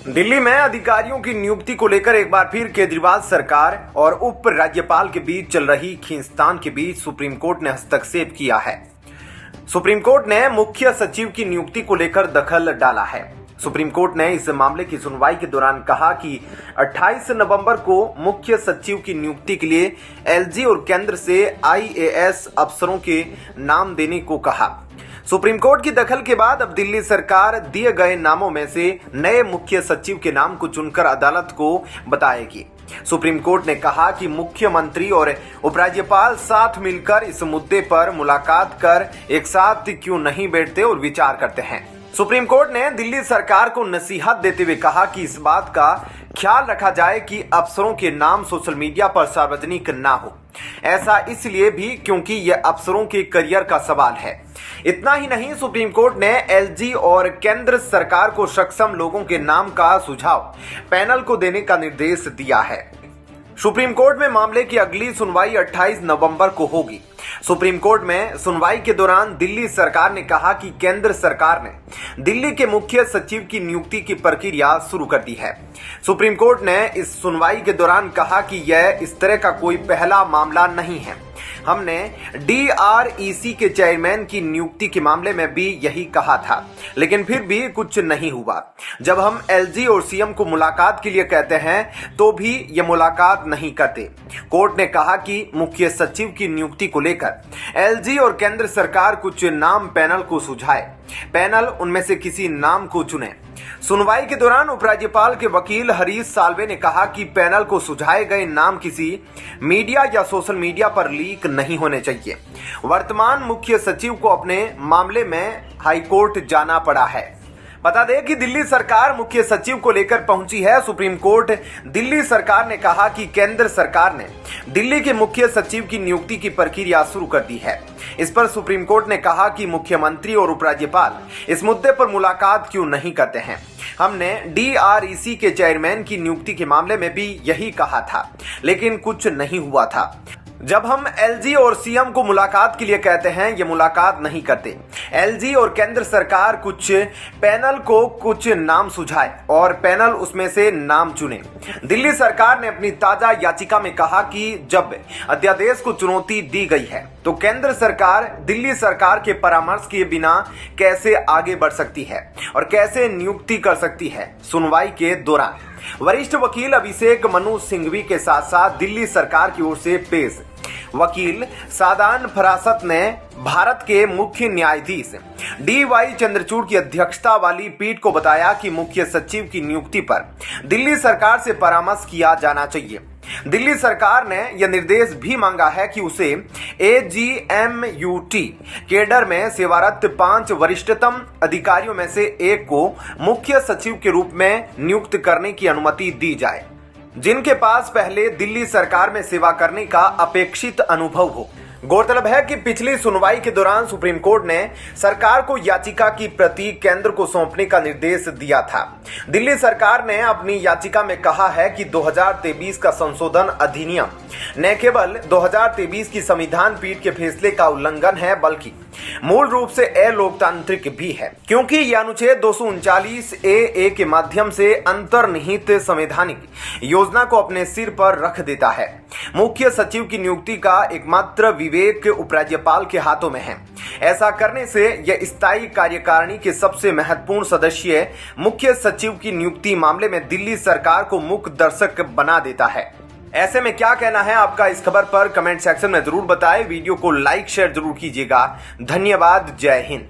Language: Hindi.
दिल्ली में अधिकारियों की नियुक्ति को लेकर एक बार फिर केजरीवाल सरकार और उप राज्यपाल के बीच चल रही खींचतान के बीच सुप्रीम कोर्ट ने हस्तक्षेप किया है। सुप्रीम कोर्ट ने मुख्य सचिव की नियुक्ति को लेकर दखल डाला है। सुप्रीम कोर्ट ने इस मामले की सुनवाई के दौरान कहा कि 28 नवंबर को मुख्य सचिव की नियुक्ति के लिए एलजी और केंद्र से आईएएस अफसरों के नाम देने को कहा। सुप्रीम कोर्ट की दखल के बाद अब दिल्ली सरकार दिए गए नामों में से नए मुख्य सचिव के नाम को चुनकर अदालत को बताएगी। सुप्रीम कोर्ट ने कहा कि मुख्यमंत्री और उपराज्यपाल साथ मिलकर इस मुद्दे पर मुलाकात कर एक साथ क्यों नहीं बैठते और विचार करते हैं। सुप्रीम कोर्ट ने दिल्ली सरकार को नसीहत देते हुए कहा कि इस बात का ख्याल रखा जाए कि अफसरों के नाम सोशल मीडिया पर सार्वजनिक ना हो। ऐसा इसलिए भी क्योंकि यह अफसरों के करियर का सवाल है। इतना ही नहीं, सुप्रीम कोर्ट ने एलजी और केंद्र सरकार को सक्षम लोगों के नाम का सुझाव पैनल को देने का निर्देश दिया है। सुप्रीम कोर्ट में मामले की अगली सुनवाई 28 नवंबर को होगी। सुप्रीम कोर्ट में सुनवाई के दौरान दिल्ली सरकार ने कहा कि केंद्र सरकार ने दिल्ली के मुख्य सचिव की नियुक्ति की प्रक्रिया शुरू कर दी है। सुप्रीम कोर्ट ने इस सुनवाई के दौरान कहा कि यह इस तरह का कोई पहला मामला नहीं है। हमने डीआरईसी के चेयरमैन की नियुक्ति के मामले में भी यही कहा था, लेकिन फिर भी कुछ नहीं हुआ। जब हम एलजी और सीएम को मुलाकात के लिए कहते हैं तो भी ये मुलाकात नहीं करते। कोर्ट ने कहा कि मुख्य सचिव की नियुक्ति को लेकर एलजी और केंद्र सरकार कुछ नाम पैनल को सुझाए, पैनल उनमें से किसी नाम को चुने। सुनवाई के दौरान उपराज्यपाल के वकील हरीश साल्वे ने कहा कि पैनल को सुझाए गए नाम किसी मीडिया या सोशल मीडिया पर लीक नहीं होने चाहिए। वर्तमान मुख्य सचिव को अपने मामले में हाईकोर्ट जाना पड़ा है। बता दें कि दिल्ली सरकार मुख्य सचिव को लेकर पहुंची है सुप्रीम कोर्ट। दिल्ली सरकार ने कहा कि केंद्र सरकार ने दिल्ली के मुख्य सचिव की नियुक्ति की प्रक्रिया शुरू कर दी है। इस पर सुप्रीम कोर्ट ने कहा कि मुख्यमंत्री और उपराज्यपाल इस मुद्दे पर मुलाकात क्यों नहीं करते हैं। हमने डीआरईसी के चेयरमैन की नियुक्ति के मामले में भी यही कहा था, लेकिन कुछ नहीं हुआ था। जब हम एलजी और सीएम को मुलाकात के लिए कहते हैं, ये मुलाकात नहीं करते। एलजी और केंद्र सरकार कुछ पैनल को कुछ नाम सुझाए और पैनल उसमें से नाम चुने। दिल्ली सरकार ने अपनी ताजा याचिका में कहा कि जब अध्यादेश को चुनौती दी गई है तो केंद्र सरकार दिल्ली सरकार के परामर्श के बिना कैसे आगे बढ़ सकती है और कैसे नियुक्ति कर सकती है। सुनवाई के दौरान वरिष्ठ वकील अभिषेक मनु सिंघवी के साथ साथ दिल्ली सरकार की ओर से पेश वकील सादान फरासत ने भारत के मुख्य न्यायाधीश डीवाई चंद्रचूड़ की अध्यक्षता वाली पीठ को बताया कि मुख्य सचिव की नियुक्ति पर दिल्ली सरकार से परामर्श किया जाना चाहिए। दिल्ली सरकार ने यह निर्देश भी मांगा है कि उसे एजीएमयूटी केडर में सेवारत 5 वरिष्ठतम अधिकारियों में से एक को मुख्य सचिव के रूप में नियुक्त करने की अनुमति दी जाए, जिनके पास पहले दिल्ली सरकार में सेवा करने का अपेक्षित अनुभव हो। गौरतलब है कि पिछली सुनवाई के दौरान सुप्रीम कोर्ट ने सरकार को याचिका की प्रति केंद्र को सौंपने का निर्देश दिया था। दिल्ली सरकार ने अपनी याचिका में कहा है कि 2023 का संशोधन अधिनियम न केवल 2023 की संविधान पीठ के फैसले का उल्लंघन है, बल्कि मूल रूप से अलोकतांत्रिक भी है, क्योंकि यह अनुच्छेद 239 ए के माध्यम से अंतर्निहित संवैधानिक योजना को अपने सिर पर रख देता है। मुख्य सचिव की नियुक्ति का एकमात्र विवेक उपराज्यपाल के हाथों में है। ऐसा करने से यह स्थायी कार्यकारिणी के सबसे महत्वपूर्ण सदस्य मुख्य सचिव की नियुक्ति मामले में दिल्ली सरकार को मुख्य दर्शक बना देता है। ऐसे में क्या कहना है आपका इस खबर पर कमेंट सेक्शन में जरूर बताएं। वीडियो को लाइक शेयर जरूर कीजिएगा। धन्यवाद। जय हिंद।